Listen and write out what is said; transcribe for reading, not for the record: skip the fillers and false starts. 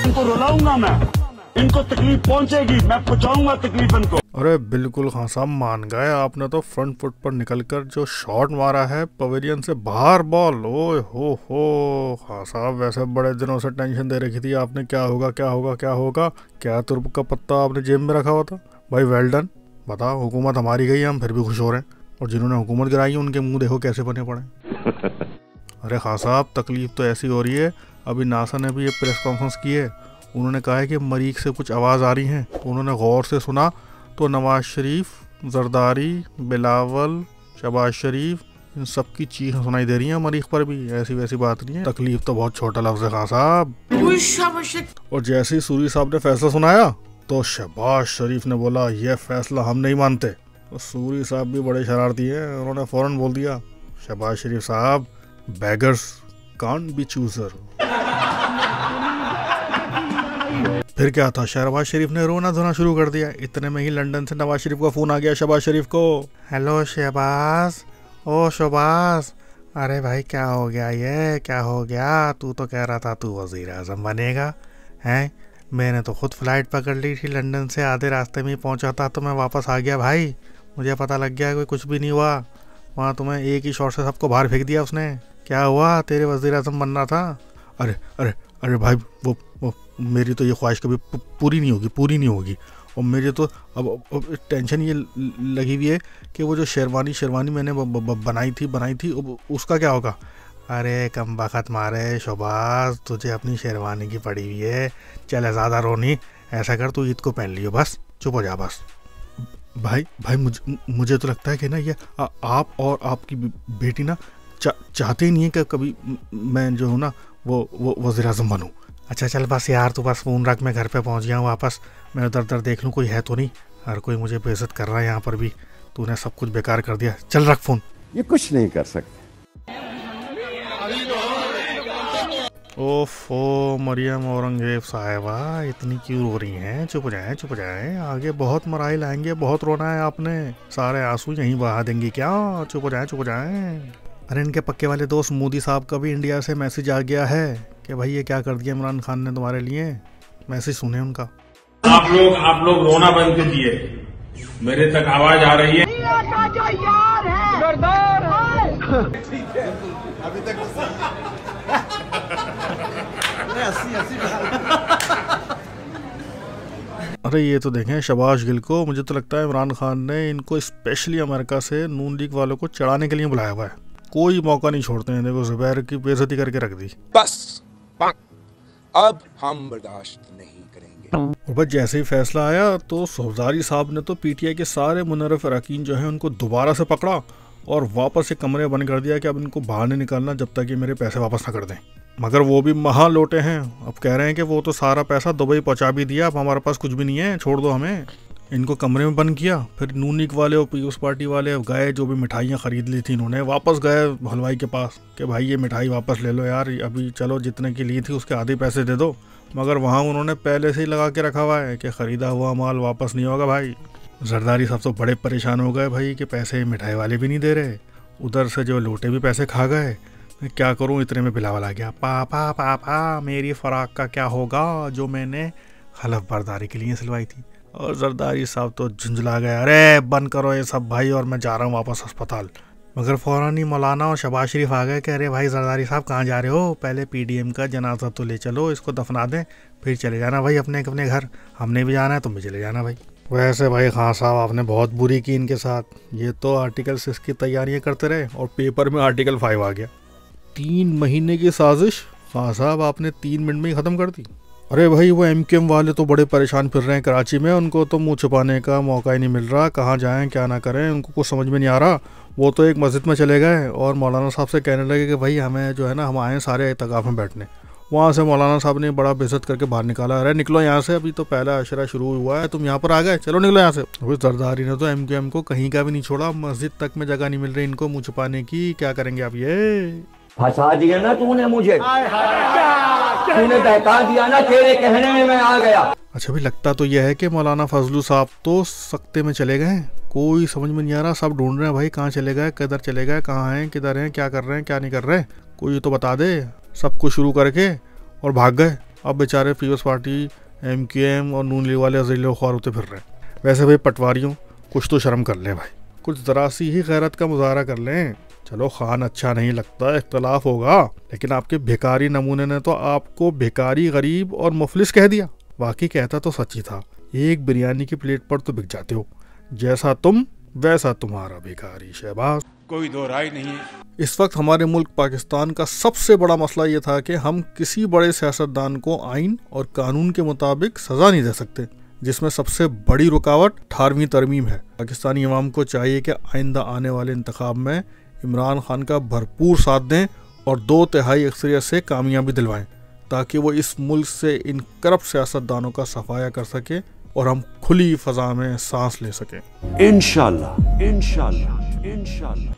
इनको रुलाऊंगा मैं, इनको तकलीफ पहुंचेगी, मैं पहुंचाऊंगा तकलीफ इनको। अरे बिल्कुल खान साहब मान गए आपने तो फ्रंट फुट पर निकलकर जो शॉट मारा है पवेलियन से बाहर बॉल। ओए हो खान साहब, वैसे बड़े दिनों से टेंशन दे रखी थी आपने, क्या होगा क्या होगा क्या होगा, क्या तुर्क का पत्ता आपने जेब में रखा हुआ था। भाई वेल डन, बताओ हुकूमत हमारी गई, हम फिर भी खुश हो रहे हैं, और जिन्होंने हुकूमत गिराई है उनके मुंह देखो कैसे बने पड़े। अरे खान साहब तकलीफ तो ऐसी हो रही है, अभी नासा ने भी ये प्रेस कॉन्फ्रेंस की है, उन्होंने कहा है कि मरीख से कुछ आवाज़ आ रही हैं, तो उन्होंने गौर से सुना तो नवाज शरीफ, जरदारी, बिलावल, शहबाज शरीफ, इन सब की चीखें सुनाई दे रही हैं मरीख पर भी। ऐसी वैसी बात नहीं है, तकलीफ तो बहुत छोटा लफ्ज़ है खान साहब। और जैसे ही सूरी साहब ने फैसला सुनाया तो शहबाज शरीफ ने बोला ये फैसला हम नहीं मानते। तो सूरी साहब भी बड़े शरारती हैं, उन्होंने फ़ौरन बोल दिया शहबाज शरीफ साहब, बेगर्स कांट बी चूजर। फिर क्या था, शहबाज शरीफ ने रोना धोना शुरू कर दिया। इतने में ही लंदन से नवाज शरीफ का फ़ोन आ गया शहबाज शरीफ को। हेलो शहबाज, ओ शहबाज, अरे भाई क्या हो गया, ये क्या हो गया, तू तो कह रहा था तू वज़ीर आज़म बनेगा हैं, मैंने तो खुद फ्लाइट पकड़ ली थी लंदन से, आधे रास्ते में ही पहुंचा था तो मैं वापस आ गया भाई, मुझे पता लग गया कोई कुछ भी नहीं हुआ, वहाँ तुम्हें एक ही शॉट से सबको बाहर फेंक दिया उसने, क्या हुआ, तेरे वज़ीर आज़म बनना था। अरे अरे अरे भाई वो मेरी तो ये ख्वाहिश कभी पूरी नहीं होगी, और मेरी तो अब टेंशन ये लगी हुई है कि वो जो शेरवानी मैंने बनाई थी उसका क्या होगा। अरे कम बखत मारे शहबाज, तुझे अपनी शेरवानी की पड़ी हुई है, चल ज़्यादा रो नहीं, ऐसा कर तू ईद को पहन लियो, बस चुप हो जा बस। भाई मुझे तो लगता है कि ना ये आप और आपकी बेटी ना चाहते ही नहीं है कि कभी मैं जो हूँ ना वो वज़ीर आज़म बनूँ। अच्छा चल बस यार, तू बस फ़ोन रख, मैं घर पे पहुँच गया हूँ वापस, मैं उधर देख लूँ कोई है तो नहीं, हर कोई मुझे बेइज्जत कर रहा है यहाँ पर भी, तूने सब कुछ बेकार कर दिया, चल रख फ़ोन। ये कुछ नहीं कर सकते। ओफो मरियम औरंगजेब साहिबा, इतनी क्यों रो रही हैं, चुप हो जाए, आगे बहुत मराइल आएंगे, बहुत रोना है आपने, सारे आंसू यहीं बहा देंगी क्या, चुप हो जाए। अरे इनके पक्के वाले दोस्त मोदी साहब का भी इंडिया से मैसेज आ गया है कि भाई ये क्या कर दिया इमरान खान ने तुम्हारे लिए, मैसेज सुने उनका। आप लोग रोना बंद कर दिए, मेरे तक आवाज आ रही है। अभी तक अरे ये तो देखें शहबाज गिल को, मुझे तो लगता है इमरान खान ने इनको स्पेशली अमेरिका से नून लीग वालों को चढ़ाने के लिए बुलाया हुआ है, कोई मौका नहीं छोड़ते हैं। देखो ज़ुबैर की बेइज्जती करके रख दी, बस अब हम बर्दाश्त नहीं करेंगे। और बस जैसे ही फैसला आया तो सफदारी साहब ने तो पीटीआई के सारे मुनर्रफ अरकान जो हैं उनको दोबारा से पकड़ा और वापस एक कमरे बंद कर दिया कि अब इनको बाहर नहीं निकालना जब तक ये मेरे पैसे वापस ना कर दें। मगर वो भी महा लोटे हैं, अब कह रहे हैं कि वो तो सारा पैसा दुबई पहुंचा भी दिया, अब हमारे पास कुछ भी नहीं है, छोड़ दो हमें। इनको कमरे में बंद किया, फिर नून लीग वाले और पीयूष पार्टी वाले गए, जो भी मिठाइयाँ ख़रीद ली थी इन्होंने, वापस गए हलवाई के पास कि भाई ये मिठाई वापस ले लो यार, अभी चलो जितने की ली थी उसके आधे पैसे दे दो। मगर वहाँ उन्होंने पहले से ही लगा के रखा हुआ है कि ख़रीदा हुआ माल वापस नहीं होगा भाई। जरदारी साहब तो बड़े परेशान हो गए भाई कि पैसे मिठाई वाले भी नहीं दे रहे, उधर से जो लोटे भी पैसे खा गए, मैं क्या करूं। इतने में बिलावल आ गया, पापा मेरी फ़राक का क्या होगा जो मैंने हलफ बर्दारी के लिए सिलवाई थी। और जरदारी साहब तो झुंझला गए, अरे बंद करो ये सब भाई और मैं जा रहा हूँ वापस अस्पताल। मगर फ़ौरन ही मौलाना और शहबाज शरीफ आ गए कि अरे भाई जरदारी साहब कहाँ जा रहे हो, पहले पीडीएम का जनाजा तो ले चलो, इसको दफना दें, फिर चले जाना भाई अपने घर, हमने भी जाना है तुम भी चले जाना भाई। वैसे भाई खान साहब आपने बहुत बुरी की इनके साथ, ये तो आर्टिकल 6 की तैयारियां करते रहे और पेपर में आर्टिकल 5 आ गया। 3 महीने की साजिश खान साहब आपने 3 मिनट में ही ख़त्म कर दी। अरे भाई वो एमकेएम वाले तो बड़े परेशान फिर रहे हैं कराची में, उनको तो मुंह छुपाने का मौका ही नहीं मिल रहा, कहाँ जाएं क्या ना करें उनको कुछ समझ में नहीं आ रहा। वो तो एक मस्जिद में चले गए और मौलाना साहब से कहने लगे कि भाई हमें जो है ना, हम आए सारे इत्तेकाफ़ में बैठने। वहाँ से मौलाना साहब ने बड़ा बेइज्जत करके बाहर निकाला, अरे निकलो यहाँ से, अभी तो पहला अशरा शुरू हुआ है, तुम यहाँ पर आ गए, चलो निकलो यहाँ से। अभी जरदारी ने तो एमकेएम को कहीं का भी नहीं छोड़ा, मस्जिद तक में जगह नहीं मिल रही इनको मुँह छुपाने की, क्या करेंगे आप ये। फंसा दिया ना तूने मुझे, तूने बहका दिया ना, तेरे कहने में मैं आ गया। अच्छा भी लगता तो यह है कि मौलाना फजलू साहब तो सख्ते में चले गए, कोई समझ में नहीं आ रहा, सब ढूंढ रहे हैं भाई कहाँ चले गए, किधर चले गए, कहाँ हैं, किधर हैं, क्या कर रहे हैं, क्या नहीं कर रहे, कोई तो बता दे। सब कुछ शुरू करके और भाग गए, अब बेचारे पीपल्स पार्टी, MQM और नून लीग वाले अजील ख्वार होते फिर रहे हैं। वैसे भाई पटवारियों, कुछ तो शर्म कर लें भाई, कुछ ज़रा सी ही गैरत का मुजाहरा कर लें। चलो खान अच्छा नहीं लगता, इख्तलाफ होगा, लेकिन आपके भिखारी नमूने ने तो आपको भिखारी, गरीब और मुफलिस कह दिया। वाकई कहता तो सच ही था, एक बिरयानी की प्लेट पर तो बिक जाते हो, जैसा तुम वैसा तुम्हारा भिखारी शहबाज। कोई दो राय नहीं है। इस वक्त हमारे मुल्क पाकिस्तान का सबसे बड़ा मसला ये था कि हम किसी बड़े सियासतदान को आइन और कानून के मुताबिक सजा नहीं दे सकते, जिसमें सबसे बड़ी रुकावट 18वीं तरमीम है। पाकिस्तानी अवाम को चाहिए कि आइंदा आने वाले इंतखाब में इमरान खान का भरपूर साथ दें और 2/3 अक्सरियत से कामयाबी दिलवाएं, ताकि वो इस मुल्क से इन करप्ट सियासतदानों का सफाया कर सके और हम खुली फजा में सांस ले सकें। इंशाल्लाह, इंशाल्लाह, इंशाल्लाह।